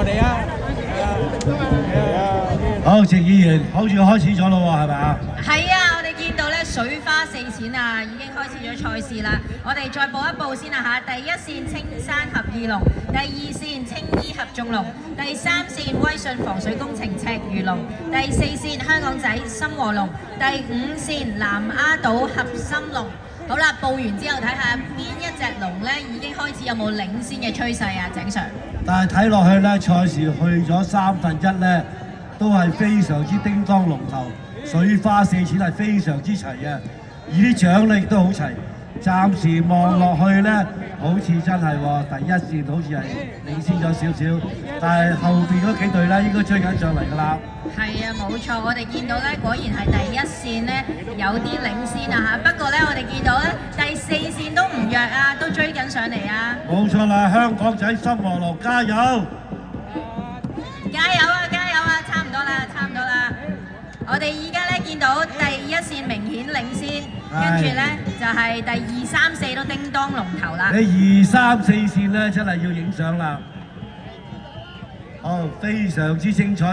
哋啊！好，謝議員，好似開始咗咯喎，係咪啊？係啊，我哋見到咧水花四濺啊，已經開始咗賽事啦。我哋再報一報先啦嚇，第一線青山合二龍，第二線青衣合眾龍，第三線威信防水工程赤魚龍，第四線香港仔深和龍，第五線南丫島合心龍。好啦，報完之後睇下邊一隻龍咧已經開始有冇領先嘅趨勢啊，井 Sir。但係睇落去咧，賽事去咗1/3咧，都係非常之叮當龍頭，水花四濺係非常之齊嘅，而啲獎咧亦都好齊。暫時望落去咧，好似真係喎，第一線好似係領先咗少少，但係後邊嗰幾隊咧應該追緊上嚟㗎啦。係啊，冇錯，我哋見到咧，果然係第一線咧有啲領先啊嚇。不過咧，我哋見到咧第四線都唔弱啊，都追緊上嚟啊。冇錯啦，香港仔深和龍加油！加油啊！加油啊！差唔多啦，差唔多啦。我哋而家咧見到第一線明顯領先，跟住咧就係第2、3、4都叮當龍頭啦。你2、3、4線咧真係要影相啦，好，非常之精彩。